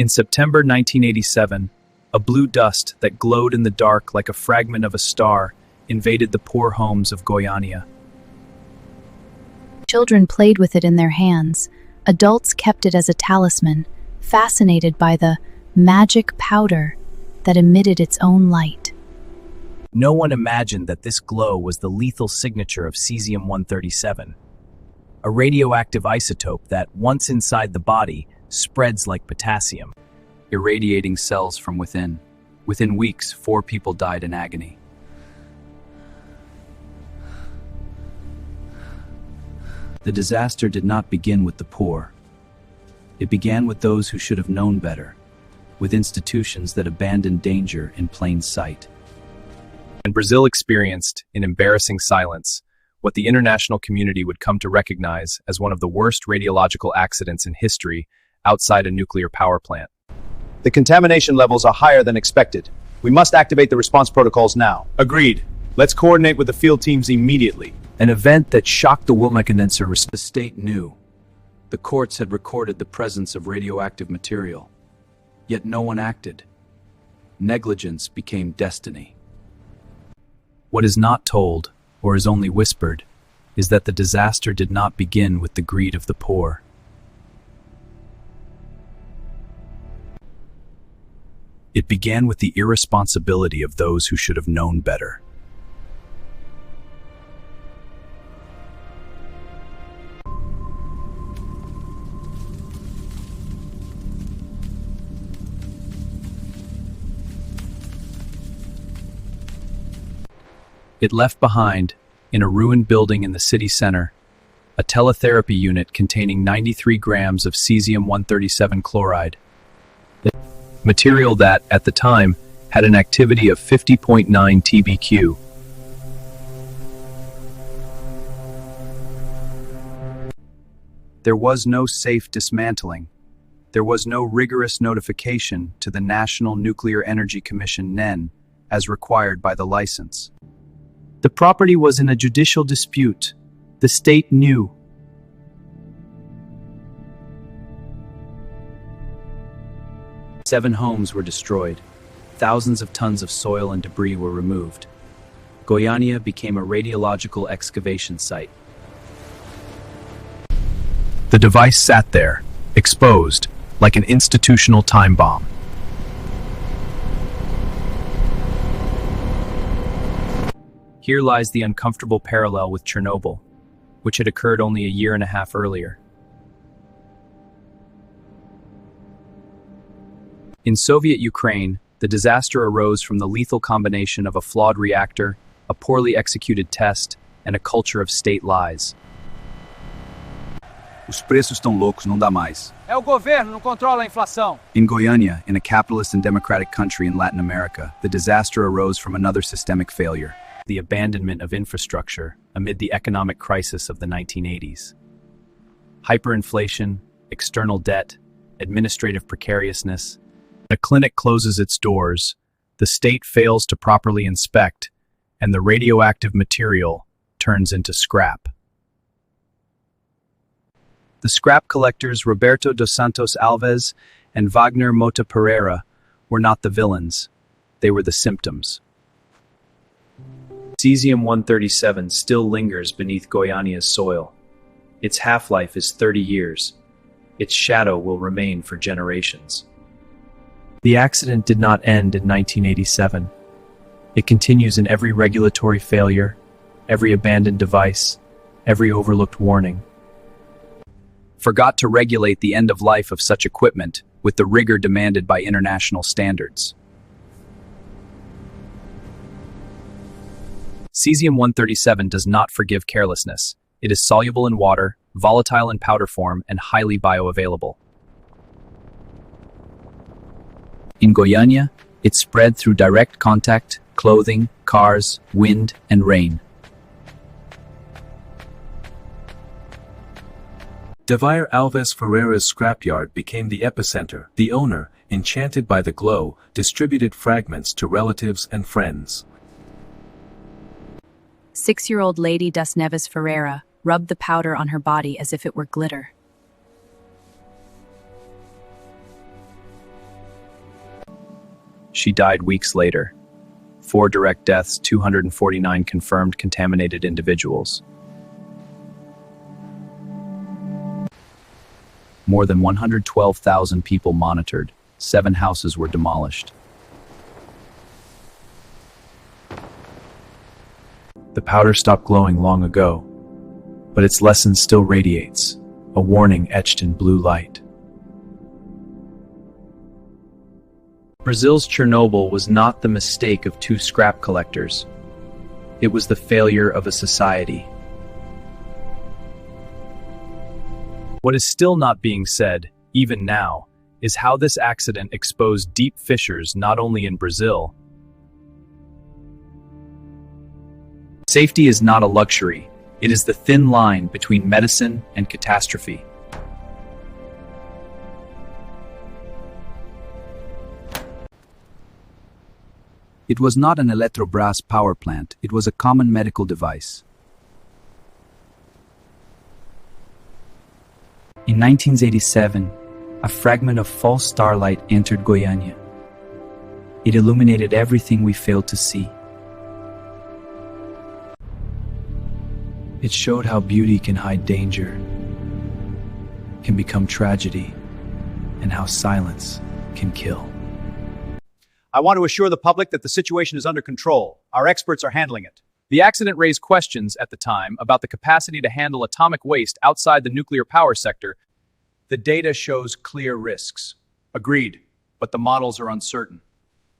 In September 1987, a blue dust that glowed in the dark like a fragment of a star invaded the poor homes of Goiânia. Children played with it in their hands. Adults kept it as a talisman, fascinated by the magic powder that emitted its own light. No one imagined that this glow was the lethal signature of Cs-137, a radioactive isotope that, once inside the body, spreads like potassium, irradiating cells from within. Within weeks, 4 people died in agony. The disaster did not begin with the poor. It began with those who should have known better, with institutions that abandoned danger in plain sight. And Brazil experienced, in embarrassing silence, what the international community would come to recognize as one of the worst radiological accidents in history outside a nuclear power plant. The contamination levels are higher than expected. We must activate the response protocols now. Agreed. Let's coordinate with the field teams immediately. An event that shocked the Wilmekenenser. The state knew. The courts had recorded the presence of radioactive material. Yet no one acted. Negligence became destiny. What is not told, or is only whispered, is that the disaster did not begin with the greed of the poor. It began with the irresponsibility of those who should have known better. It left behind, in a ruined building in the city center, a teletherapy unit containing 93 grams of cesium-137 chloride, material that, at the time, had an activity of 50.9 TBq. There was no safe dismantling. There was no rigorous notification to the National Nuclear Energy Commission (NEN) as required by the license. The property was in a judicial dispute. The state knew. Seven homes were destroyed. Thousands of tons of soil and debris were removed. Goiânia became a radiological excavation site. The device sat there, exposed, like an institutional time bomb. Here lies the uncomfortable parallel with Chernobyl, which had occurred only a year and a half earlier. In Soviet Ukraine, the disaster arose from the lethal combination of a flawed reactor, a poorly executed test, and a culture of state lies. Os preços estão loucos, não dá mais. É o governo, não controla a inflação. In Goiânia, in a capitalist and democratic country in Latin America, the disaster arose from another systemic failure. The abandonment of infrastructure amid the economic crisis of the 1980s. Hyperinflation, external debt, administrative precariousness. A clinic closes its doors, the state fails to properly inspect, and the radioactive material turns into scrap. The scrap collectors Roberto dos Santos Alves and Wagner Mota Pereira were not the villains, they were the symptoms. Cesium-137 still lingers beneath Goiânia's soil. Its half-life is 30 years. Its shadow will remain for generations. The accident did not end in 1987. It continues in every regulatory failure, every abandoned device, every overlooked warning. Forgot to regulate the end of life of such equipment with the rigor demanded by international standards. Cesium-137 does not forgive carelessness. It is soluble in water, volatile in powder form, and highly bioavailable. In Goiânia, it spread through direct contact, clothing, cars, wind, and rain. Devair Alves Ferreira's scrapyard became the epicenter. The owner, enchanted by the glow, distributed fragments to relatives and friends. 6-year-old Lady Das Neves Ferreira rubbed the powder on her body as if it were glitter. She died weeks later. 4 direct deaths, 249 confirmed contaminated individuals. More than 112,000 people monitored. 7 houses were demolished. The powder stopped glowing long ago, but its lesson still radiates, a warning etched in blue light. Brazil's Chernobyl was not the mistake of 2 scrap collectors. It was the failure of a society. What is still not being said, even now, is how this accident exposed deep fissures not only in Brazil. Safety is not a luxury. It is the thin line between medicine and catastrophe. It was not an Eletrobras power plant, it was a common medical device. In 1987, a fragment of false starlight entered Goiânia. It illuminated everything we failed to see. It showed how beauty can hide danger, can become tragedy, and how silence can kill. I want to assure the public that the situation is under control. Our experts are handling it. The accident raised questions at the time about the capacity to handle atomic waste outside the nuclear power sector. The data shows clear risks. Agreed, but the models are uncertain.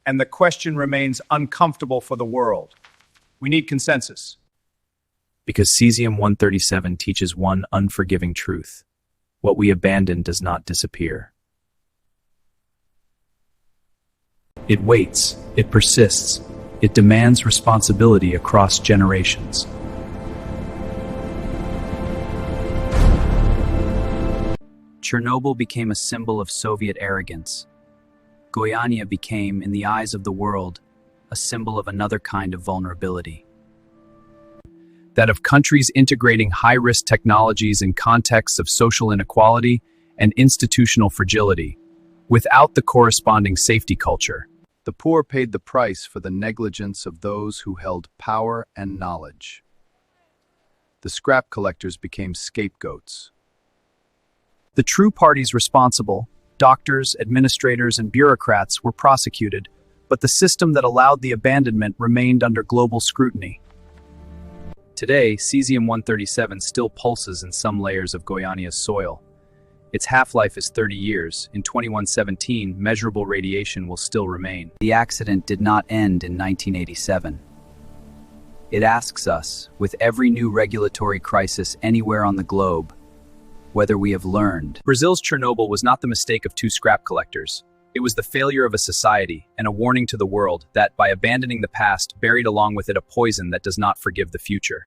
And the question remains uncomfortable for the world. We need consensus. Because Cs-137 teaches one unforgiving truth. What we abandon does not disappear. It waits, it persists, it demands responsibility across generations. Chernobyl became a symbol of Soviet arrogance. Goiânia became, in the eyes of the world, a symbol of another kind of vulnerability. That of countries integrating high-risk technologies in contexts of social inequality and institutional fragility, without the corresponding safety culture. The poor paid the price for the negligence of those who held power and knowledge. The scrap collectors became scapegoats. The true parties responsible, doctors, administrators, and bureaucrats, were prosecuted, but the system that allowed the abandonment remained under global scrutiny. Today, Cs-137 still pulses in some layers of Goiânia's soil. Its half-life is 30 years. In 2117, measurable radiation will still remain. The accident did not end in 1987. It asks us, with every new regulatory crisis anywhere on the globe, whether we have learned. Brazil's Chernobyl was not the mistake of 2 scrap collectors. It was the failure of a society and a warning to the world that, by abandoning the past, buried along with it a poison that does not forgive the future.